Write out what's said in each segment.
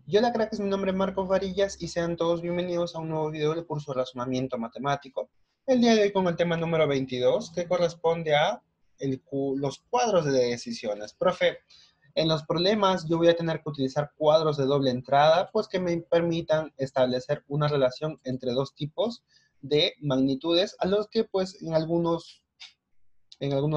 Yo la crack, es mi nombre, Marcos Varillas, y sean todos bienvenidos a un nuevo video del curso de razonamiento matemático. El día de hoy con el tema número 22, que corresponde a los cuadros de decisiones. Profe, en los problemas yo voy a tener que utilizar cuadros de doble entrada, pues que me permitan establecer una relación entre dos tipos de magnitudes, a los que pues en algunos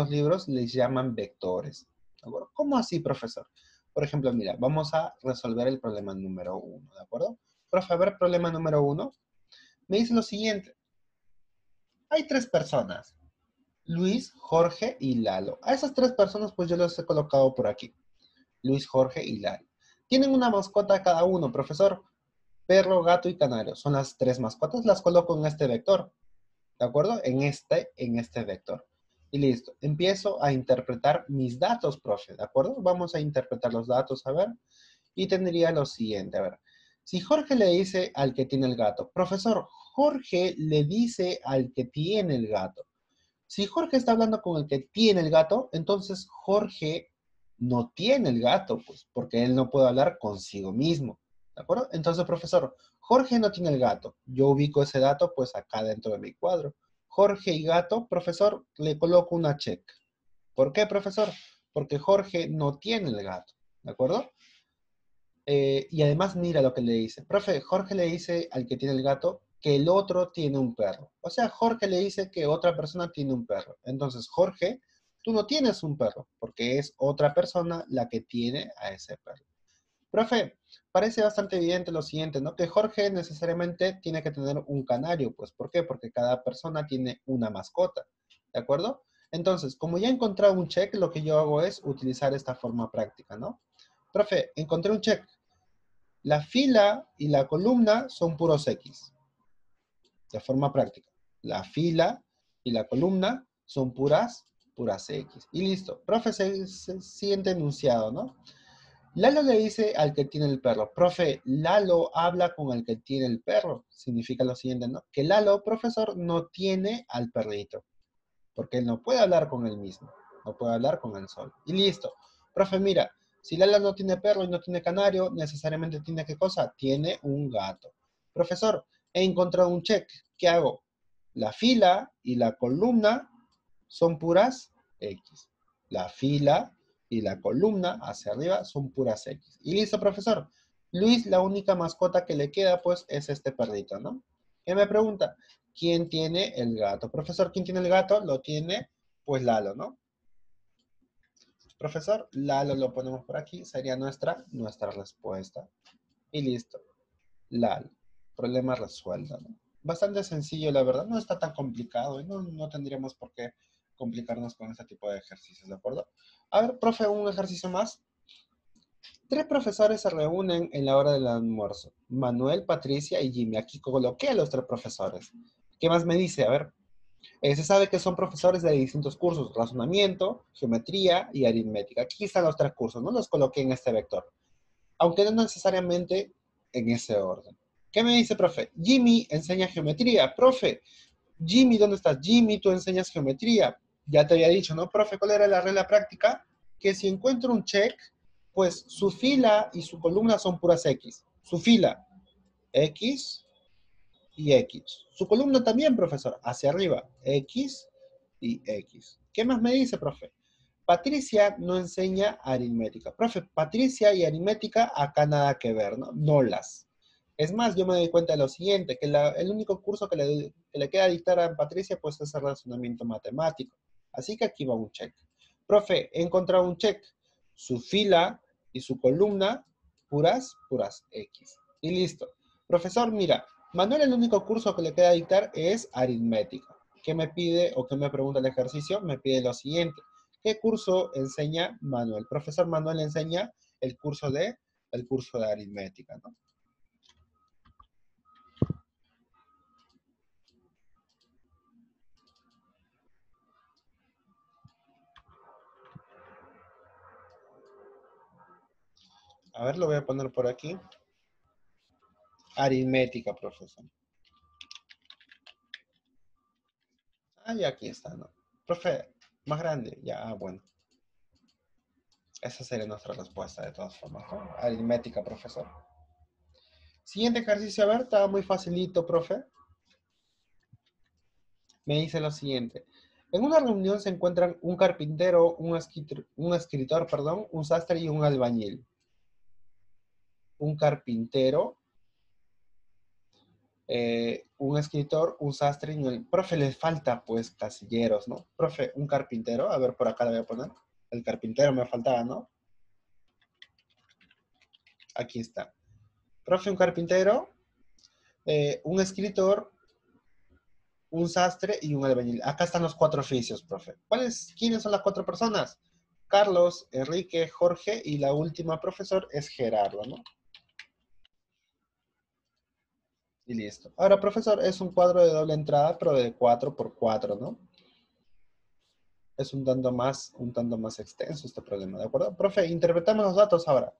libros les llaman vectores. ¿De acuerdo? ¿Cómo así, profesor? Por ejemplo, mira, vamos a resolver el problema número 1, ¿de acuerdo? Profe, a ver, problema número 1. Me dice lo siguiente. Hay tres personas, Luis, Jorge y Lalo. A esas tres personas, pues yo los he colocado por aquí. Luis, Jorge y Lalo. Tienen una mascota cada uno, profesor. Perro, gato y canario. Son las tres mascotas, las coloco en este vector. ¿De acuerdo? En este vector. Y listo. Empiezo a interpretar mis datos, profe. ¿De acuerdo? Vamos a interpretar los datos, a ver. Y tendría lo siguiente, a ver. Si Jorge le dice al que tiene el gato, profesor, Jorge le dice al que tiene el gato. Si Jorge está hablando con el que tiene el gato, entonces Jorge no tiene el gato, pues, porque él no puede hablar consigo mismo. ¿De acuerdo? Entonces, profesor, Jorge no tiene el gato. Yo ubico ese dato, pues, acá dentro de mi cuadro. Jorge y gato, profesor, le coloco una check. ¿Por qué, profesor? Porque Jorge no tiene el gato. ¿De acuerdo? Y además mira lo que le dice. Profe, Jorge le dice al que tiene el gato que el otro tiene un perro. O sea, Jorge le dice que otra persona tiene un perro. Entonces, Jorge, tú no tienes un perro, porque es otra persona la que tiene a ese perro. Profe, parece bastante evidente lo siguiente, ¿no? Que Jorge necesariamente tiene que tener un canario. Pues, ¿por qué? Porque cada persona tiene una mascota. ¿De acuerdo? Entonces, como ya he encontrado un check, lo que yo hago es utilizar esta forma práctica, ¿no? Profe, encontré un check. La fila y la columna son puros X, de forma práctica. La fila y la columna son puras X. Y listo. Profe, siguiente enunciado, ¿no? Lalo le dice al que tiene el perro, profe, Lalo habla con el que tiene el perro. Significa lo siguiente, ¿no? Que Lalo, profesor, no tiene al perrito, porque él no puede hablar con él mismo, no puede hablar con el sol. Y listo. Profe, mira, si Lala no tiene perro y no tiene canario, necesariamente tiene ¿qué cosa? Tiene un gato. Profesor, he encontrado un check. ¿Qué hago? La fila y la columna son puras X. La fila y la columna hacia arriba son puras X. Y listo, profesor. Luis, la única mascota que le queda, pues, es este perrito, ¿no? ¿Qué me pregunta? ¿Quién tiene el gato? Profesor, ¿quién tiene el gato? Lo tiene, pues, Lalo, ¿no? Profesor, Lalo lo ponemos por aquí, sería nuestra respuesta. Y listo, Lalo. Problema resuelto, ¿no? Bastante sencillo, la verdad, no está tan complicado y no tendríamos por qué complicarnos con este tipo de ejercicios, ¿de acuerdo? A ver, profe, un ejercicio más. Tres profesores se reúnen en la hora del almuerzo. Manuel, Patricia y Jimmy. Aquí coloqué a los tres profesores. ¿Qué más me dice? A ver. Se sabe que son profesores de distintos cursos, razonamiento, geometría y aritmética. Aquí están los tres cursos, no los coloqué en este vector, aunque no necesariamente en ese orden. ¿Qué me dice, profe? Jimmy enseña geometría. Profe, Jimmy, ¿dónde estás? Jimmy, tú enseñas geometría. Ya te había dicho, ¿no, profe? ¿Cuál era la regla práctica? Que si encuentro un check, pues su fila y su columna son puras X. Su fila, X, y X. Su columna también, profesor, hacia arriba, X y X. ¿Qué más me dice, profe? Patricia no enseña aritmética. Profe, Patricia y aritmética acá nada que ver, ¿no? No las. Es más, yo me doy cuenta de lo siguiente, que el único curso que le queda dictar a Patricia pues es el razonamiento matemático. Así que aquí va un check. Profe, he encontrado un check. Su fila y su columna, puras X. Y listo. Profesor, mira, Manuel el único curso que le queda dictar es aritmética. ¿Qué me pide o qué me pregunta el ejercicio? Me pide lo siguiente. ¿Qué curso enseña Manuel? Profesor Manuel enseña el curso de aritmética, ¿no? A ver, lo voy a poner por aquí. Aritmética, profesor. Ah, ya aquí está, ¿no? Profe, más grande. Ya, bueno. Esa sería nuestra respuesta de todas formas, ¿no? Aritmética, profesor. Siguiente ejercicio, a ver, estaba muy facilito, profe. Me dice lo siguiente. En una reunión se encuentran un carpintero, un escritor, perdón, un sastre y un albañil. Un carpintero, un escritor, un sastre y un... Profe, les falta, pues, casilleros, ¿no? Profe, un carpintero. A ver, por acá le voy a poner. El carpintero me faltaba, ¿no? Aquí está. Profe, un carpintero, un escritor, un sastre y un albañil. Acá están los 4 oficios, profe. ¿Quiénes son las 4 personas? Carlos, Enrique, Jorge y la última profesor es Gerardo, ¿no? Y listo. Ahora, profesor, es un cuadro de doble entrada, pero de 4 por 4, ¿no? Es un tanto más extenso este problema, ¿de acuerdo? Profe, interpretamos los datos ahora.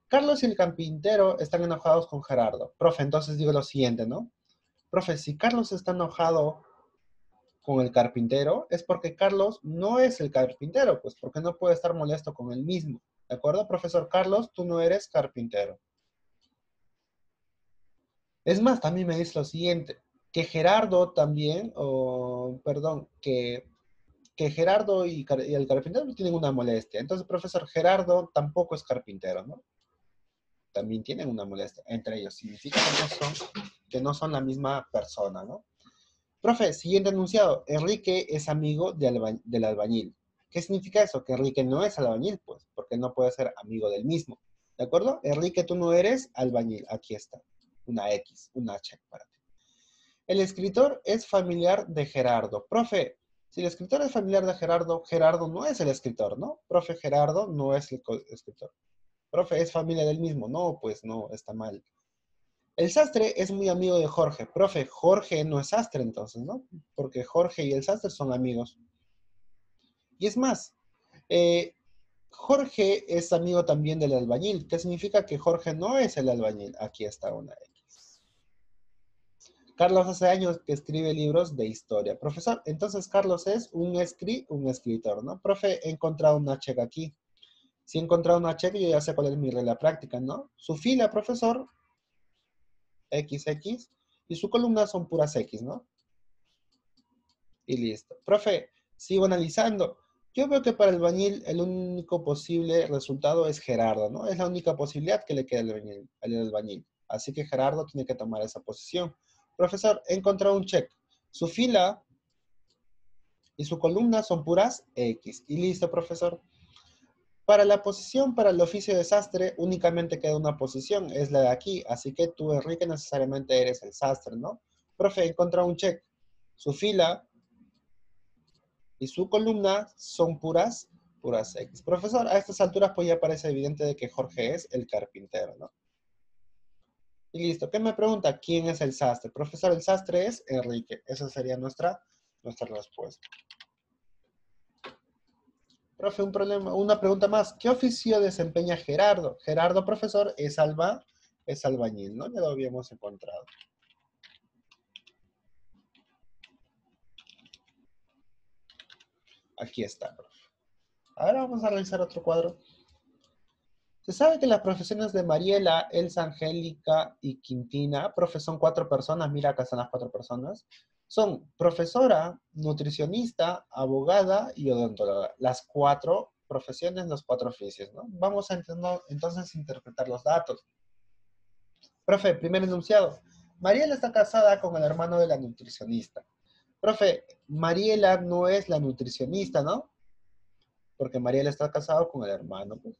Carlos y el carpintero están enojados con Gerardo. Profe, entonces digo lo siguiente, ¿no? Profe, si Carlos está enojado con el carpintero, es porque Carlos no es el carpintero, pues porque no puede estar molesto con él mismo. ¿De acuerdo, profesor Carlos? Tú no eres carpintero. Es más, también me dice lo siguiente, que Gerardo también, o perdón, que Gerardo y el carpintero tienen una molestia. Entonces, profesor, Gerardo tampoco es carpintero, ¿no? También tienen una molestia entre ellos. Significa que no son la misma persona, ¿no? Profe, siguiente enunciado. Enrique es amigo del albañil. ¿Qué significa eso? Que Enrique no es albañil, pues, porque no puede ser amigo del mismo. ¿De acuerdo? Enrique, tú no eres albañil. Aquí está. Una X, una H para ti. El escritor es familiar de Gerardo. Profe, si el escritor es familiar de Gerardo, Gerardo no es el escritor, ¿no? Profe, Gerardo no es el escritor. Profe, ¿es familia del mismo? No, pues no, está mal. El sastre es muy amigo de Jorge. Profe, Jorge no es sastre entonces, ¿no? Porque Jorge y el sastre son amigos. Y es más, eh, Jorge es amigo también del albañil. ¿Qué significa que Jorge no es el albañil? Aquí está una X. Carlos hace años que escribe libros de historia. Profesor, entonces Carlos es un escritor, ¿no? Profe, he encontrado una checa aquí. Si he encontrado una checa, yo ya sé cuál es mi regla práctica, ¿no? Su fila, profesor, XX, y su columna son puras X, ¿no? Y listo. Profe, sigo analizando. Yo veo que para el albañil el único posible resultado es Gerardo, ¿no? Es la única posibilidad que le queda al albañil. Así que Gerardo tiene que tomar esa posición. Profesor, he encontrado un check. Su fila y su columna son puras X. Y listo, profesor. Para la posición, para el oficio de sastre, únicamente queda una posición, es la de aquí. Así que tú, Enrique, necesariamente eres el sastre, ¿no? Profe, he encontrado un check. Su fila y su columna son puras X. Profesor, a estas alturas pues ya parece evidente de que Jorge es el carpintero, ¿no? Y listo. ¿Qué me pregunta? ¿Quién es el sastre? Profesor, el sastre es Enrique. Esa sería nuestra respuesta. Profe, una pregunta más. ¿Qué oficio desempeña Gerardo? Gerardo, profesor, es albañil, ¿no? Ya lo habíamos encontrado. Aquí está, profe. Ahora vamos a realizar otro cuadro. Se sabe que las profesiones de Mariela, Elsa, Angélica y Quintina, profe, son 4 personas, mira acá están las 4 personas, son profesora, nutricionista, abogada y odontóloga. Las 4 profesiones, los 4 oficios, ¿no? Vamos a entonces interpretar los datos. Profe, primer enunciado. Mariela está casada con el hermano de la nutricionista. Profe, Mariela no es la nutricionista, ¿no? Porque Mariela está casada con el hermano, pues.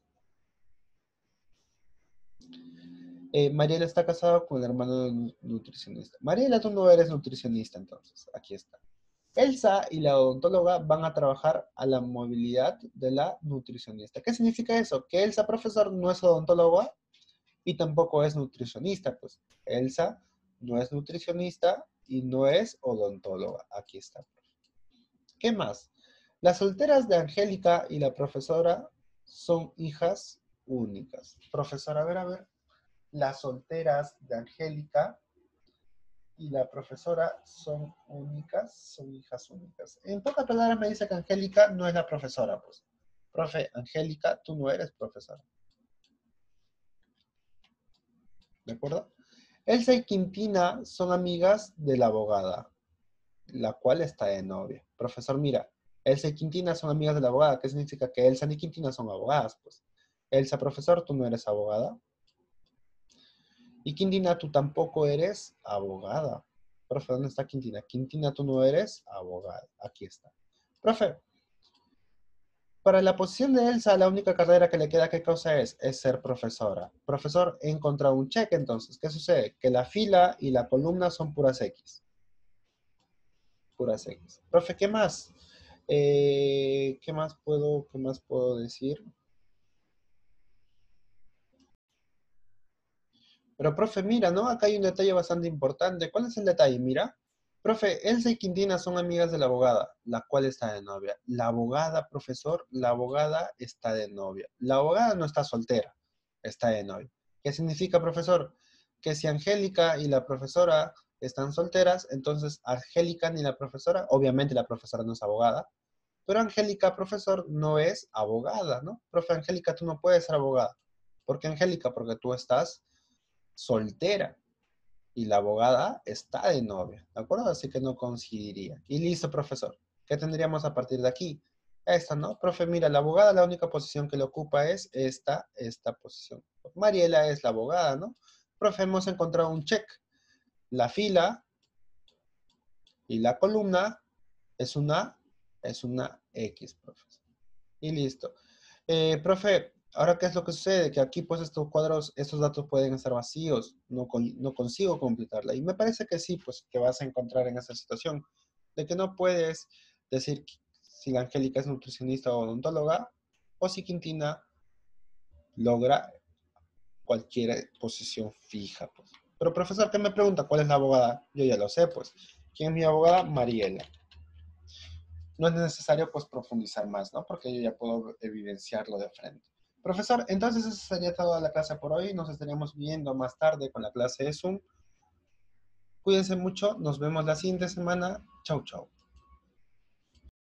Mariela está casada con el hermano del nutricionista. Mariela, tú no eres nutricionista, entonces. Aquí está. Elsa y la odontóloga van a trabajar a la movilidad de la nutricionista. ¿Qué significa eso? Que Elsa, profesor, no es odontóloga y tampoco es nutricionista, pues. Elsa no es nutricionista y no es odontóloga. Aquí está. ¿Qué más? Las solteras de Angélica y la profesora son hijas únicas. Profesora, a ver. Las solteras de Angélica y la profesora son únicas, son hijas únicas. En pocas palabras me dice que Angélica no es la profesora, pues. Profe, Angélica, tú no eres profesora. ¿De acuerdo? Elsa y Quintina son amigas de la abogada, la cual está de novia. Profesor, mira, Elsa y Quintina son amigas de la abogada. ¿Qué significa? Que Elsa y Quintina son abogadas, pues. Elsa, profesor, tú no eres abogada. Y Quintina, tú tampoco eres abogada. Profe, ¿dónde está Quintina? Quintina, tú no eres abogada. Aquí está. Profe, para la posición de Elsa, la única carrera que le queda, ¿qué cosa es? Es ser profesora. Profesor, he encontrado un cheque, entonces. ¿Qué sucede? Que la fila y la columna son puras X. Puras X. Profe, ¿qué más? ¿Qué más puedo decir? Pero, profe, mira, ¿no? Acá hay un detalle bastante importante. ¿Cuál es el detalle? Mira. Profe, Elsa y Quintina son amigas de la abogada, la cual está de novia. La abogada, profesor, la abogada está de novia. La abogada no está soltera, está de novia. ¿Qué significa, profesor? Que si Angélica y la profesora están solteras, entonces Angélica ni la profesora, obviamente la profesora no es abogada, pero Angélica, profesor, no es abogada, ¿no? Profe, Angélica, tú no puedes ser abogada. ¿Por qué, Angélica? Porque tú estás soltera y la abogada está de novia, ¿de acuerdo? Así que no coincidiría. Y listo, profesor. ¿Qué tendríamos a partir de aquí? Esta, ¿no? Profe, mira, la abogada la única posición que le ocupa es esta posición. Mariela es la abogada, ¿no? Profe, hemos encontrado un check. La fila y la columna es una X, profe. Y listo. Profe, ahora qué es lo que sucede, que aquí pues estos cuadros, estos datos pueden estar vacíos, no consigo completarla. Y me parece que sí, pues que vas a encontrar en esa situación, de que no puedes decir si la Angélica es nutricionista o odontóloga, o si Quintina logra cualquier posición fija, pues. Pero profesor, ¿qué me pregunta? ¿Cuál es la abogada? Yo ya lo sé, pues. ¿Quién es mi abogada? Mariela. No es necesario pues profundizar más, ¿no? Porque yo ya puedo evidenciarlo de frente. Profesor, entonces esa sería toda la clase por hoy. Nos estaríamos viendo más tarde con la clase de Zoom. Cuídense mucho. Nos vemos la siguiente semana. Chau, chau.